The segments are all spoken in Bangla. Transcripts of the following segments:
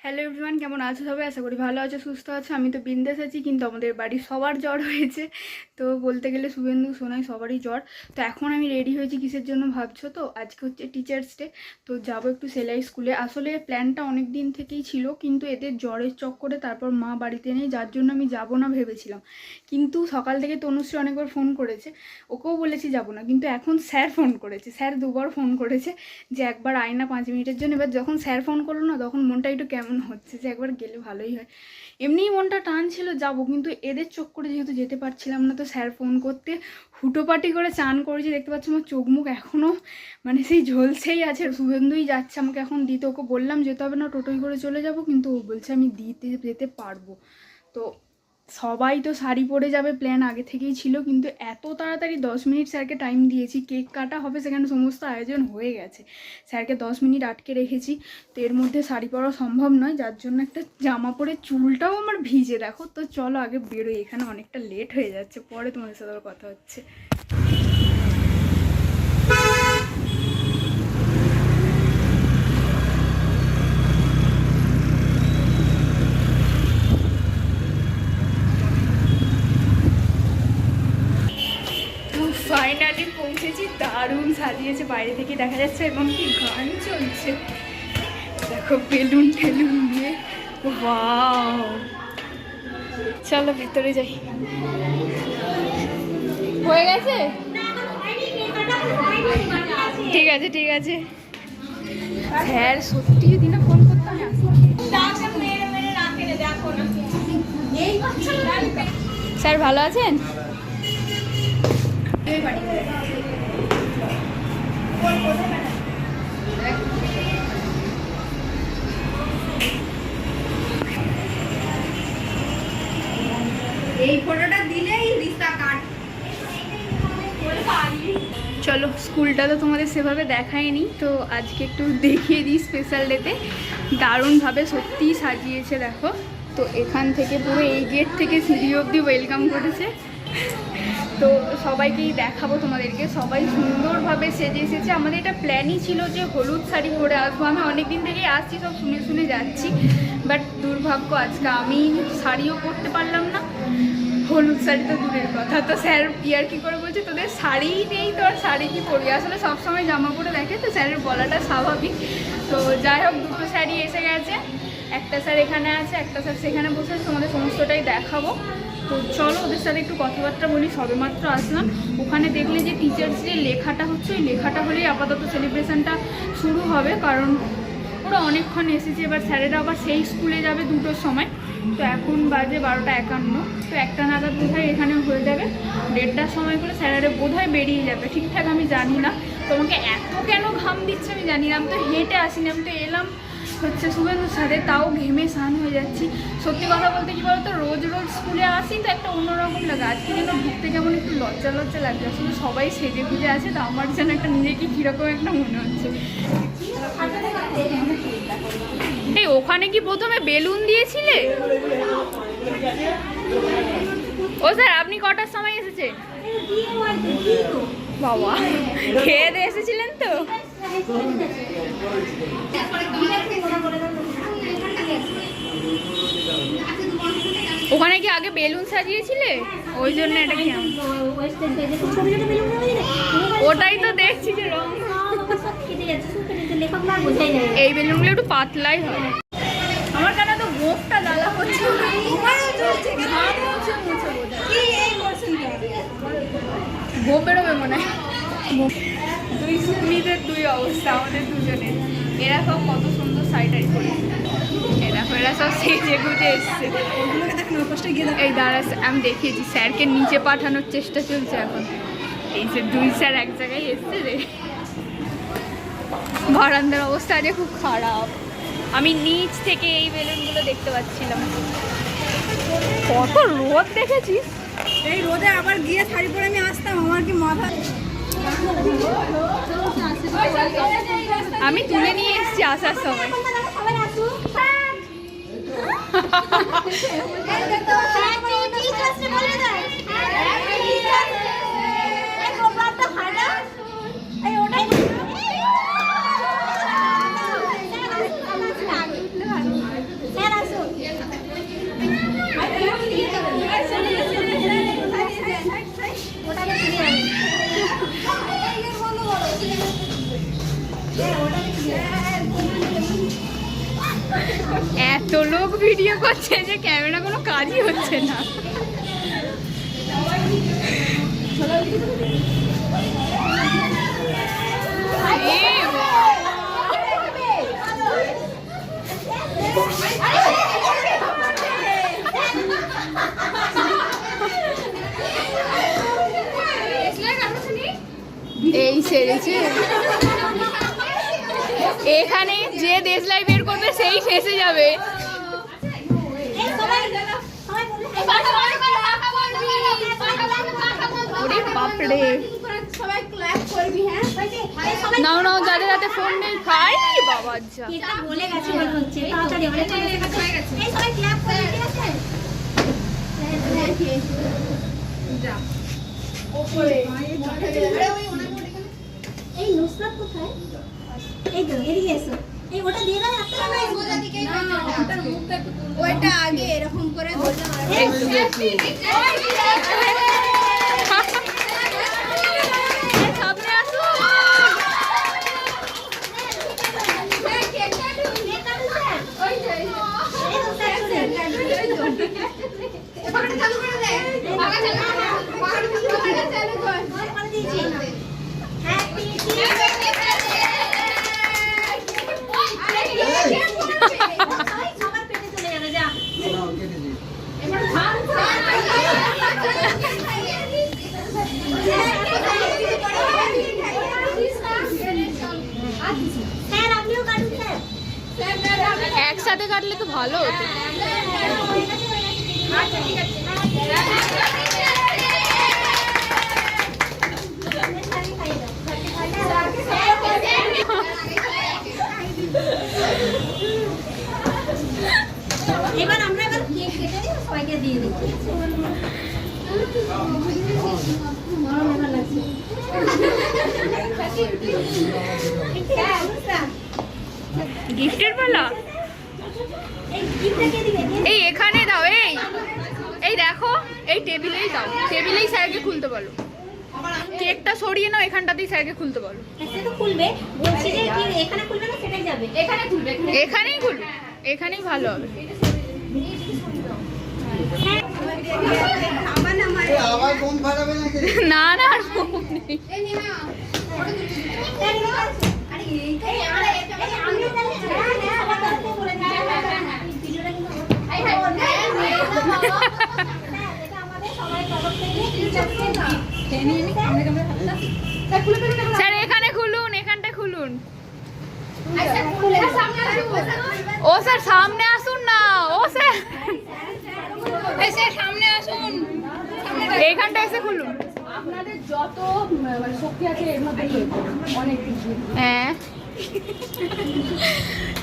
হ্যালো এভরিওয়ান, কেমন আছো সবাই? আশা করি ভালো আছো, সুস্থ আছো। আমি তো বিন্দাস আছি, কিন্তু আমাদের বাড়ির সবার জ্বর হয়েছে। তো বলতে গেলে শুভেন্দু, সোনাই সবারই জ্বর। তো এখন আমি রেডি হয়েছি কিসের জন্য ভাবছো তো? আজকে হচ্ছে টিচার্স ডে। তো যাবো একটু সেলাই স্কুলে। আসলে প্ল্যানটা অনেক দিন থেকেই ছিল, কিন্তু এদের জ্বরের চক্করে তারপর মা বাড়িতে নেই, যার জন্য আমি যাব না ভেবেছিলাম। কিন্তু সকাল থেকে তনুশ্রী অনেকবার ফোন করেছে, ওকেও বলেছি যাব না, কিন্তু এখন স্যার ফোন করেছে। স্যার দুবার ফোন করেছে যে একবার আয় না 5 মিনিটের জন্য। এবার যখন স্যার ফোন করলো না, তখন মনটা একটু কেমন হচ্ছে যে একবার গেলে ভালোই হয়। এমনিই মনটা টান ছিল যাবো, কিন্তু এদের চোখ করে যেহেতু যেতে পারছিলাম না, তো স্যার ফোন করতে হুটোপাটি করে চান করেছি। দেখতে পাচ্ছি আমার চোখ মুখ এখনও মানে সেই ঝলসেই আছে। শুভেন্দুই যাচ্ছে আমাকে এখন দিতে। ওকে বললাম যেতে হবে না, টোটোই করে চলে যাব, কিন্তু ও বলছে আমি দিতে যেতে পারবো। তো সবাই তো শাড়ি পরে যাবে, প্ল্যান আগে থেকেই ছিল, কিন্তু এত তাড়াতাড়ি 10 মিনিট স্যারকে টাইম দিয়েছি। কেক কাটা হবে, সেখানে সমস্ত আয়োজন হয়ে গেছে। স্যারকে 10 মিনিট আটকে রেখেছি। তো এর মধ্যে শাড়ি পরা সম্ভব নয়, যার জন্য একটা জামা পরে, চুলটাও আমার ভিজে দেখো। তো চলো আগে বেরোই, এখানে অনেকটা লেট হয়ে যাচ্ছে, পরে তোমাদের সাথে কথা হচ্ছে। ফাইনালি পৌঁছেছি। দারুণ সাজিয়েছে, বাইরে থেকে দেখা যাচ্ছে এবং কি গান চলছে দেখো, বেলুন টেলুন দিয়ে। ওয়াও, চলো ভিতরে যাই। হয়ে গেছে? ঠিক আছে ঠিক আছে। স্যার সত্যি যদি না ফোন করতাম। স্যার ভালো আছেন? এই ফটোটা দিলেই রিস্তা কাট। চলো, স্কুলটা তো তোমাদের সেভাবে দেখায়নি, তো আজকে একটু দেখিয়ে দিই স্পেশাল ডেতে। দারুণভাবে সত্যিই সাজিয়েছে দেখো। তো এখান থেকে পুরো এই গেট থেকে সিঁড়ি অবধি ওয়েলকাম করেছে। তো সবাইকেই দেখাবো তোমাদেরকে। সবাই সুন্দরভাবে সেজে এসেছে। আমাদের এটা প্ল্যানই ছিল যে হলুদ শাড়ি পরে আসবো। আমি অনেক দিন থেকেই আসছি, সব শুনে শুনে যাচ্ছি, বাট দুর্ভাগ্য আজকে আমি শাড়িও পরতে পারলাম না, হলুদ শাড়ি তো দূরের কথা। তো স্যার ইয়ার কি করে বলছে তোদের শাড়িই নেই, তো আর শাড়ি কি পরবি? আসলে সবসময় জামা পরে দেখে, তো স্যারের বলাটা স্বাভাবিক। তো যাই হোক, দুটো শাড়ি এসে গেছে। একটা স্যার এখানে আছে, একটা স্যার সেখানে বসে আছে। তোমাদের সমস্তটাই দেখাবো। তো চলো ওদের সাথে একটু কথাবার্তা বলি। সবেমাত্র আসলাম। ওখানে দেখলে যে টিচার্স ডে লেখাটা হচ্ছে, ওই লেখাটা হলেই আপাতত সেলিব্রেশনটা শুরু হবে, কারণ ওরা অনেকক্ষণ এসেছে। এবার স্যারেরা আবার সেই স্কুলে যাবে 2টোর সময়। তো এখন বাজে 12:51। তো 1টা নাগাদ বোধহয় এখানে হয়ে যাবে। 1:30টার সময় করে স্যারেরা বোধহয় বেরিয়ে যাবে, ঠিকঠাক আমি জানি না। তোমাকে এত কেন ঘাম দিচ্ছে আমি জানি না। আমি তো হেঁটে আসিনি, আমি তো এলাম হচ্ছে শুভেন্দুর সাথে, তাও ঘেমে স্নান হয়ে যাচ্ছি। সত্যি কথা বলতে কি বলতো, রোজ রোজ স্কুলে আসি তো একটা অন্যরকম লাগে। আজকে যেন ঢুকতে কেমন একটু লজ্জা লজ্জা লাগছে। আসলে সবাই সেজে গুজে আছে, তো আমার যেন একটা নিজেকে কীরকম একটা মনে হচ্ছে। এই ওখানে কি প্রথমে বেলুন দিয়েছিলে? ও স্যার, আপনি কটার সময় এসেছেন? বাবা, খেয়ে দিয়ে এসেছিলেন তো? ওখানে কি আগে বেলুন সাজিয়েছিলে, ওই জন্য এটা কি? ওটাই তো দেখছি যে রং। এই বেলুনগুলো একটু পাতলাই হয়। আমার কেন তো মুখটা জ্বালা হচ্ছে, ঘুম বেরোবে মনে হয়। দুই সুমিদের দুই অবস্থা, আমাদের দুজনের। এরা সব কত সুন্দর শাড়ি পরেছে, এরা সব সেজে গুজে এসছে। এই দাঁড়া, আমি দেখিয়েছি স্যারকে নিচে পাঠানোর চেষ্টা চলছে এখন। এই যে দুই স্যার এক জায়গায় এসছে রে। বারান্দার অবস্থা আজ খুব খারাপ। আমি নিচ থেকে এই বেলুনগুলো দেখতে পাচ্ছিলাম। কত রোদ দেখেছিস? এই রোদে আবার গিয়ে শাড়ি পরে আমি আসতাম, আমার কি মাথা। আমি তুলে নিয়ে এসেছি আসার সময়। এত লোক ভিডিও করছে যে ক্যামেরা কোনো কাজই হচ্ছে না। এই সেরেছে এখানে যে দেশলাই বের করবে সেই ফেসে যাবে। বাপরে নাও নাও, যাদের হাতে ফোন নেই ভাই বাবা যা বলে গেছে মনে হচ্ছে তাড়াতাড়ি অনেক হয়ে গেছে। এই সবাই ক্ল্যাপ করে ঠিক আছে? যা ওপরে এই নুসরাত কোথায়? এই তো এদিকে এসো। এই ওটা দিয়ে দাও একটা না ওটা দিকে না ওটার মুখটা ওইটা আগে এরকম করে ধরলে সামনে আসো। একসাথে কাটলে তো ভালো হতো। এবার আমরা এবার কেক কেটে দিই সবাইকে দিয়ে দিই। গিফটের পালা এই এখানে দাও। এই এই দেখো এই টেবিলেই দাও, টেবিলেই স্যারকে খুলতে বলো। কেকটা সরিয়ে নাও, এখানটাতেই স্যারকে খুলতে বলো। তো খুলবে বলছি যে কি এখানে খুলবে না সেটাই যাবে। এখানে খুলবে, এখানেই খুলবে, এখানেই ভালো হবে। না না আর ফোন নেই। স্যার এখানে খুলুন, এখানটা খুলুন। ও স্যার সামনে আসুন না। ও স্যার সামনে আসুন, এইখানটা এসে খুলুন। আপনাদের যত শক্তি আছে এর মধ্যে অনেক কিছু। হ্যাঁ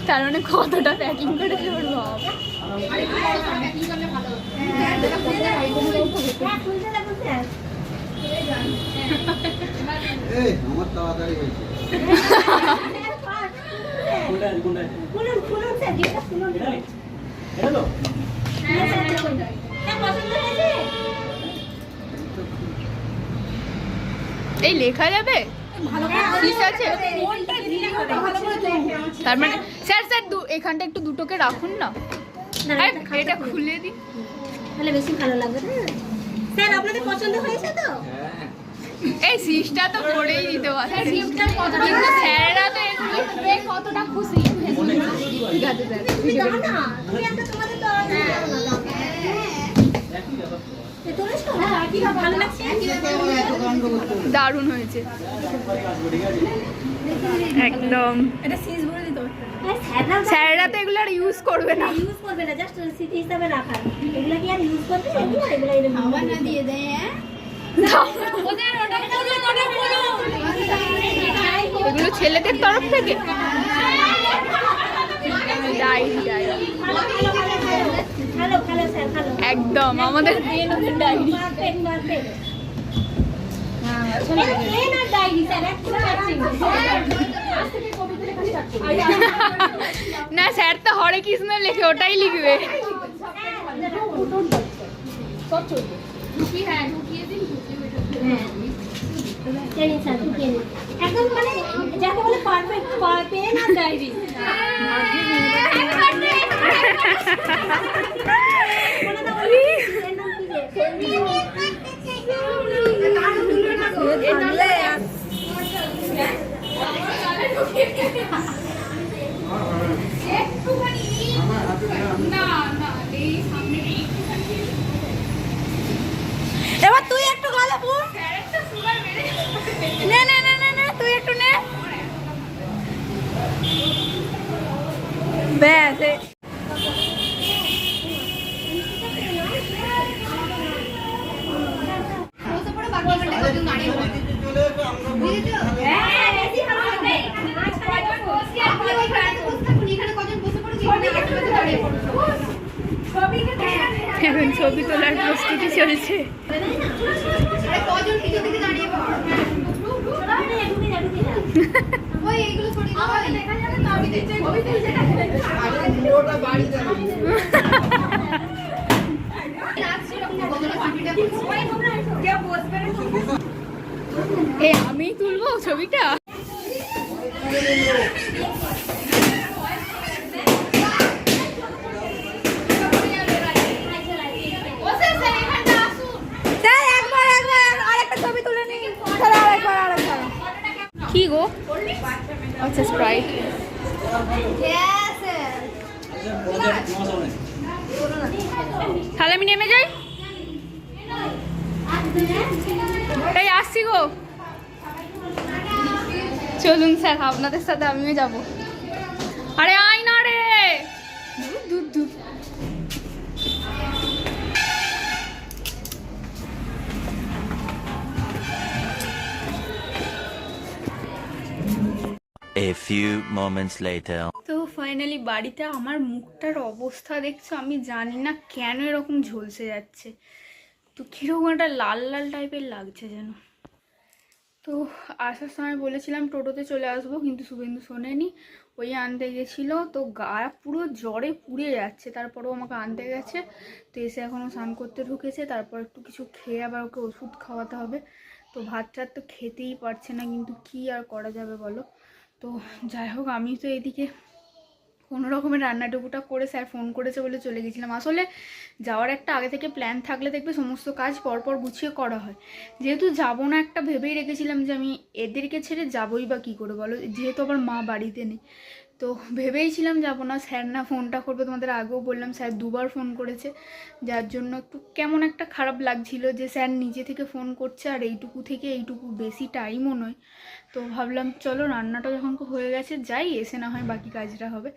তার মানে কতটা প্যাকিং করে দেওয়ার ভাব। আমার তাড়াতাড়ি হয়েছে। খুলুন খুলুন স্যার যেটা খুলুন। এটা তো হ্যাঁ পছন্দ হয়েছে। এই লেখা যাবে ঠিক আছে। তার মানে স্যার স্যার এখানটা একটু দুটোকে রাখুন না, এটা খুলে দিই তাহলে বেশি ভালো লাগবে না। স্যার আপনাদের পছন্দ হয়েছে তো? এই সিস্টা তো করেই দিতে পারে। কিন্তু স্যাররা তো কতটা খুশি। ঠিক আছে স্যার, তুমি দাও না, তুমি একটা তোমাদের তো ভালো লাগছে। দারুণ হয়েছে একদম। এটা সিজ ভরে দিতে হবে। স্যাররা তো এগুলো আর ইউজ করবে না। ইউজ করবে না, জাস্ট স্মৃতি হিসাবে রাখা। এগুলা কি আর ইউজ করবে? এগুলা এরকম আবার না দিয়ে দেয়। হ্যাঁ এগুলো ছেলেদের তরফ থেকে ডায়েরি ডায়েরি ভালো ভালো স্যার ভালো একদম আমাদের ডায়েরি। না স্যার তো হরে কৃষ্ণ লেখে, ওটাই লিখবে। একদম মানে যাকে বলে পারফেক্ট পেন আর ডায়েরি। ছবি তোলার প্রস্তুতি চলছে। আমি তুলবো ছবিটা। কি গো? আচ্ছা স্প্রাইট। তাহলে আমি নেমে যাই। এই আসছি গো। চলুন স্যার, আপনাদের সাথে আমিও যাব। আরে আয় না রে, দূর দূর। A few moments later. তো ফাইনালি বাড়িতে আমার মুখটার অবস্থা দেখছো, আমি জানি না কেন এরকম ঝলসে যাচ্ছে। তো কীরকম একটা লাল লাল টাইপের লাগছে যেন। তো আসার সময় বলেছিলাম টোটোতে চলে আসবো, কিন্তু শুভেন্দু শোনেনি, ওই আনতে গেছিলো। তো গা পুরো জ্বরে পুড়ে যাচ্ছে, তারপরেও আমাকে আনতে গেছে। তো এসে এখনও স্নান করতে ঢুকেছে, তারপর একটু কিছু খেয়ে আবার ওকে ওষুধ খাওয়াতে হবে। তো ভাত টাত তো খেতেই পারছে না, কিন্তু কি আর করা যাবে বলো। তো যাই হোক, আমি তো এদিকে কোনো রকমের রান্নাটুকুটা করে স্যার ফোন করেছে বলে চলে গেছিলাম। আসলে যাওয়ার একটা আগে থেকে প্ল্যান থাকলে দেখবে সমস্ত কাজ পরপর গুছিয়ে করা হয়। যেহেতু যাবো না একটা ভেবেই রেখেছিলাম যে আমি এদেরকে ছেড়ে যাবোই বা কী করে বলো, যেহেতু আবার মা বাড়িতে নেই। তো ভেবেইছিলাম যাবো না, স্যার না ফোনটা করবে, তোমাদের আগেও বললাম স্যার দুবার ফোন করেছে, যার জন্য একটু কেমন একটা খারাপ লাগছিল যে স্যার নিজে থেকে ফোন করছে আর এইটুকু থেকে এইটুকু, বেশি টাইমও নয়। তো ভাবলাম চলো রান্নাটা যখন হয়ে গেছে যাই, এসে না হয় বাকি কাজটা হবে।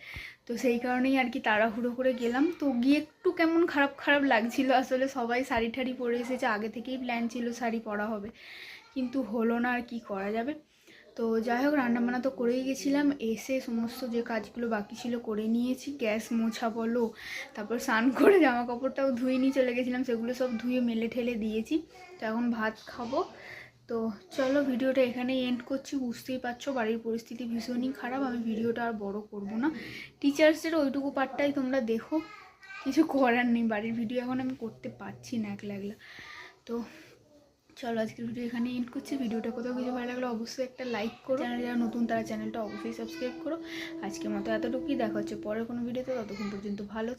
তো সেই কারণেই আর কি তাড়াহুড়ো করে গেলাম। তো গিয়ে একটু কেমন খারাপ খারাপ লাগছিল, আসলে সবাই শাড়ি ঠাড়ি পরে এসেছে, আগে থেকেই প্ল্যান ছিল শাড়ি পরা হবে, কিন্তু হলো না, আর কি করা যাবে। তো যাই হোক, রান্নাবান্না তো করেই গেছিলাম, এসে সমস্ত যে কাজগুলো বাকি ছিল করে নিয়েছি, গ্যাস মোছা বলো, তারপর স্নান করে জামা কাপড়টাও ধুয়ে নিয়ে চলে গেছিলাম, সেগুলো সব ধুয়ে মেলে ঠেলে দিয়েছি। তো এখন ভাত খাবো। তো চলো ভিডিওটা এখানেই এন্ড করছি। বুঝতেই পারছো বাড়ির পরিস্থিতি ভীষণই খারাপ, আমি ভিডিওটা আর বড় করব না। টিচার্সের ওইটুকু পার্টটাই তোমরা দেখো, কিছু করার নেই, বাড়ির ভিডিও এখন আমি করতে পারছি না একলা একলা। তো চলো আজকের ভিডিও এখানে এন্ড করছি। ভিডিওটা কোথাও কিছু ভালো লাগলে অবশ্যই একটা লাইক করো, চ্যানেল যারা নতুন তারা চ্যানেলটা অবশ্যই সাবস্ক্রাইব করো। আজকের মতো এতটুকুই, দেখা হচ্ছে পরের কোনো ভিডিওতে, ততক্ষণ পর্যন্ত ভালো থেকো।